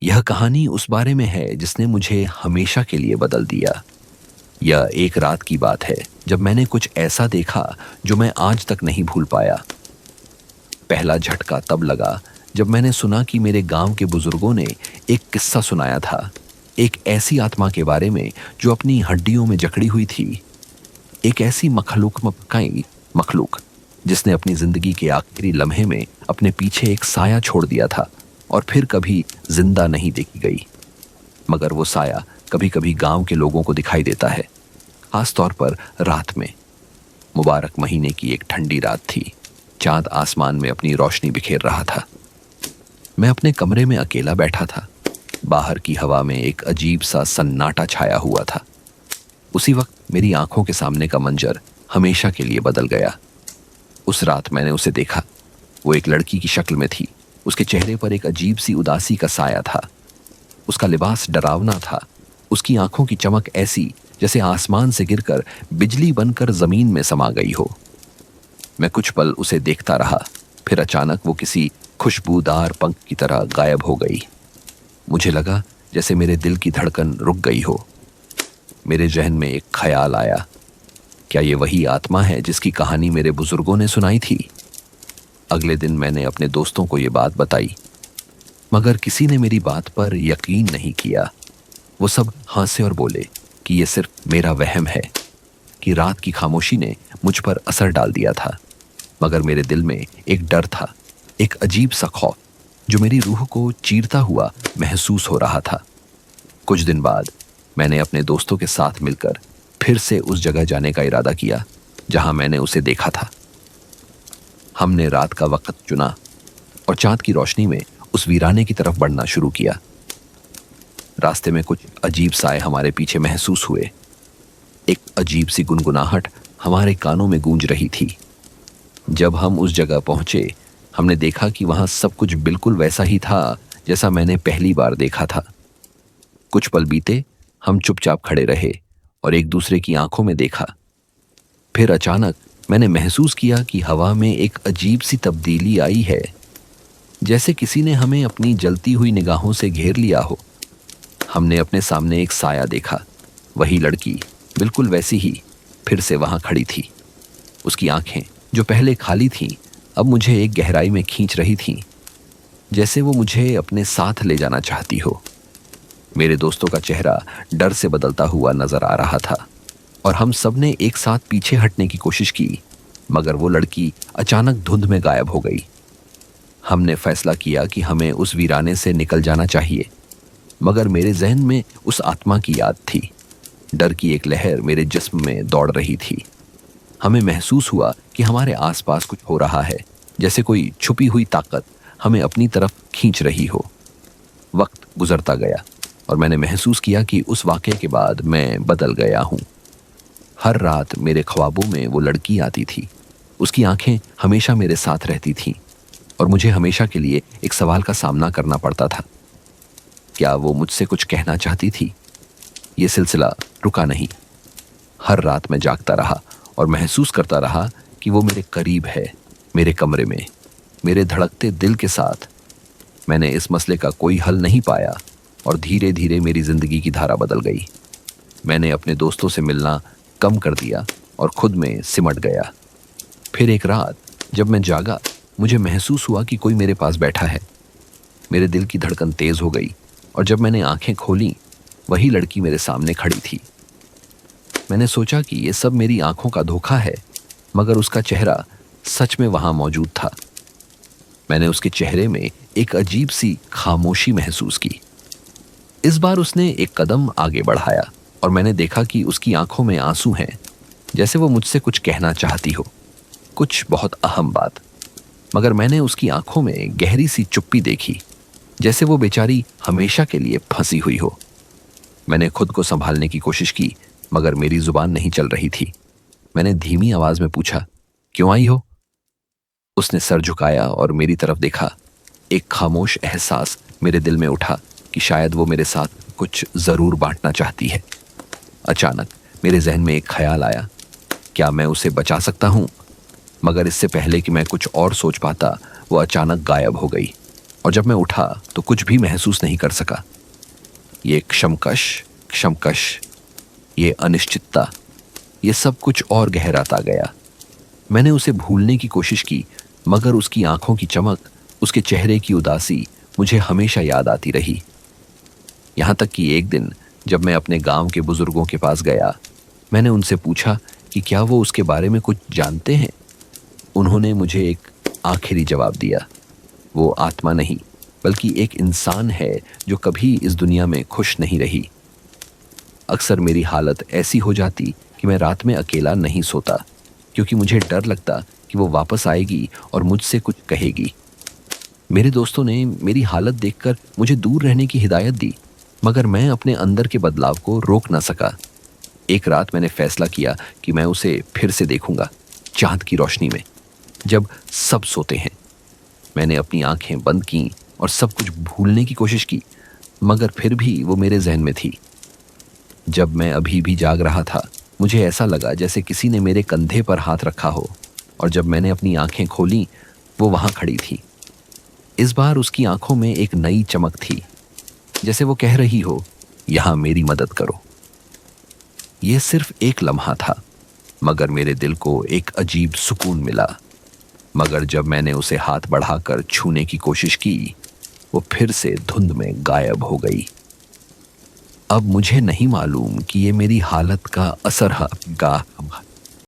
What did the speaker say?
यह कहानी उस बारे में है जिसने मुझे हमेशा के लिए बदल दिया। यह एक रात की बात है जब मैंने कुछ ऐसा देखा जो मैं आज तक नहीं भूल पाया। पहला झटका तब लगा जब मैंने सुना कि मेरे गांव के बुजुर्गों ने एक किस्सा सुनाया था, एक ऐसी आत्मा के बारे में जो अपनी हड्डियों में जकड़ी हुई थी, एक ऐसी मखलूक जिसने अपनी जिंदगी के आखिरी लम्हे में अपने पीछे एक साया छोड़ दिया था और फिर कभी जिंदा नहीं देखी गई। मगर वो साया कभी कभी गांव के लोगों को दिखाई देता है, खास तौर पर रात में। मुबारक महीने की एक ठंडी रात थी। चांद आसमान में अपनी रोशनी बिखेर रहा था। मैं अपने कमरे में अकेला बैठा था। बाहर की हवा में एक अजीब सा सन्नाटा छाया हुआ था। उसी वक्त मेरी आंखों के सामने का मंजर हमेशा के लिए बदल गया। उस रात मैंने उसे देखा। वो एक लड़की की शक्ल में थी। उसके चेहरे पर एक अजीब सी उदासी का साया था। उसका लिबास डरावना था। उसकी आंखों की चमक ऐसी जैसे आसमान से गिरकर बिजली बनकर जमीन में समा गई हो। मैं कुछ पल उसे देखता रहा, फिर अचानक वो किसी खुशबूदार पंख की तरह गायब हो गई। मुझे लगा जैसे मेरे दिल की धड़कन रुक गई हो। मेरे जहन में एक ख्याल आया, क्या ये वही आत्मा है जिसकी कहानी मेरे बुजुर्गों ने सुनाई थी? अगले दिन मैंने अपने दोस्तों को ये बात बताई, मगर किसी ने मेरी बात पर यकीन नहीं किया। वो सब हंसे और बोले कि ये सिर्फ मेरा वहम है, कि रात की खामोशी ने मुझ पर असर डाल दिया था। मगर मेरे दिल में एक डर था, एक अजीब सा खौफ जो मेरी रूह को चीरता हुआ महसूस हो रहा था। कुछ दिन बाद मैंने अपने दोस्तों के साथ मिलकर फिर से उस जगह जाने का इरादा किया जहां मैंने उसे देखा था। हमने रात का वक्त चुना और चांद की रोशनी में उस वीराने की तरफ बढ़ना शुरू किया। रास्ते में कुछ अजीब साए हमारे पीछे महसूस हुए। एक अजीब सी गुनगुनाहट हमारे कानों में गूंज रही थी। जब हम उस जगह पहुंचे, हमने देखा कि वहां सब कुछ बिल्कुल वैसा ही था जैसा मैंने पहली बार देखा था। कुछ पल बीते, हम चुपचाप खड़े रहे और एक दूसरे की आंखों में देखा। फिर अचानक मैंने महसूस किया कि हवा में एक अजीब सी तब्दीली आई है, जैसे किसी ने हमें अपनी जलती हुई निगाहों से घेर लिया हो। हमने अपने सामने एक साया देखा। वही लड़की, बिल्कुल वैसी ही, फिर से वहां खड़ी थी। उसकी आंखें जो पहले खाली थीं, अब मुझे एक गहराई में खींच रही थीं, जैसे वो मुझे अपने साथ ले जाना चाहती हो। मेरे दोस्तों का चेहरा डर से बदलता हुआ नजर आ रहा था और हम सब ने एक साथ पीछे हटने की कोशिश की, मगर वो लड़की अचानक धुंध में गायब हो गई। हमने फैसला किया कि हमें उस वीराने से निकल जाना चाहिए, मगर मेरे जहन में उस आत्मा की याद थी। डर की एक लहर मेरे जिस्म में दौड़ रही थी। हमें महसूस हुआ कि हमारे आसपास कुछ हो रहा है, जैसे कोई छुपी हुई ताकत हमें अपनी तरफ खींच रही हो। वक्त गुजरता गया और मैंने महसूस किया कि उस वाक़ये के बाद मैं बदल गया हूँ। हर रात मेरे ख्वाबों में वो लड़की आती थी। उसकी आंखें हमेशा मेरे साथ रहती थीं और मुझे हमेशा के लिए एक सवाल का सामना करना पड़ता था, क्या वो मुझसे कुछ कहना चाहती थी? ये सिलसिला रुका नहीं। हर रात मैं जागता रहा और महसूस करता रहा कि वो मेरे करीब है, मेरे कमरे में, मेरे धड़कते दिल के साथ। मैंने इस मसले का कोई हल नहीं पाया और धीरे धीरे मेरी जिंदगी की धारा बदल गई। मैंने अपने दोस्तों से मिलना कम कर दिया और खुद में सिमट गया। फिर एक रात जब मैं जागा, मुझे महसूस हुआ कि कोई मेरे पास बैठा है। मेरे दिल की धड़कन तेज हो गई और जब मैंने आंखें खोली, वही लड़की मेरे सामने खड़ी थी। मैंने सोचा कि ये सब मेरी आंखों का धोखा है, मगर उसका चेहरा सच में वहां मौजूद था। मैंने उसके चेहरे में एक अजीब सी खामोशी महसूस की। इस बार उसने एक कदम आगे बढ़ाया और मैंने देखा कि उसकी आंखों में आंसू हैं, जैसे वो मुझसे कुछ कहना चाहती हो, कुछ बहुत अहम बात। मगर मैंने उसकी आंखों में गहरी सी चुप्पी देखी, जैसे वो बेचारी हमेशा के लिए फंसी हुई हो। मैंने खुद को संभालने की कोशिश की, मगर मेरी जुबान नहीं चल रही थी। मैंने धीमी आवाज में पूछा, क्यों आई हो? उसने सर झुकाया और मेरी तरफ देखा। एक खामोश एहसास मेरे दिल में उठा कि शायद वो मेरे साथ कुछ जरूर बांटना चाहती है। अचानक मेरे जहन में एक ख्याल आया, क्या मैं उसे बचा सकता हूँ? मगर इससे पहले कि मैं कुछ और सोच पाता, वो अचानक गायब हो गई और जब मैं उठा तो कुछ भी महसूस नहीं कर सका। ये क्षमकश क्षमकश, ये अनिश्चितता, ये सब कुछ और गहराता गया। मैंने उसे भूलने की कोशिश की, मगर उसकी आंखों की चमक, उसके चेहरे की उदासी मुझे हमेशा याद आती रही। यहाँ तक कि एक दिन जब मैं अपने गांव के बुजुर्गों के पास गया, मैंने उनसे पूछा कि क्या वो उसके बारे में कुछ जानते हैं। उन्होंने मुझे एक आखिरी जवाब दिया, वो आत्मा नहीं बल्कि एक इंसान है जो कभी इस दुनिया में खुश नहीं रही। अक्सर मेरी हालत ऐसी हो जाती कि मैं रात में अकेला नहीं सोता, क्योंकि मुझे डर लगता कि वो वापस आएगी और मुझसे कुछ कहेगी। मेरे दोस्तों ने मेरी हालत देखकर मुझे दूर रहने की हिदायत दी, मगर मैं अपने अंदर के बदलाव को रोक ना सका। एक रात मैंने फैसला किया कि मैं उसे फिर से देखूंगा, चांद की रोशनी में, जब सब सोते हैं। मैंने अपनी आंखें बंद की और सब कुछ भूलने की कोशिश की, मगर फिर भी वो मेरे जहन में थी। जब मैं अभी भी जाग रहा था, मुझे ऐसा लगा जैसे किसी ने मेरे कंधे पर हाथ रखा हो, और जब मैंने अपनी आंखें खोली, वो वहां खड़ी थी। इस बार उसकी आंखों में एक नई चमक थी, जैसे वो कह रही हो, यहां मेरी मदद करो। यह सिर्फ एक लम्हा था, मगर मेरे दिल को एक अजीब सुकून मिला। मगर जब मैंने उसे हाथ बढ़ाकर छूने की कोशिश की, वो फिर से धुंध में गायब हो गई। अब मुझे नहीं मालूम कि ये मेरी हालत का असर है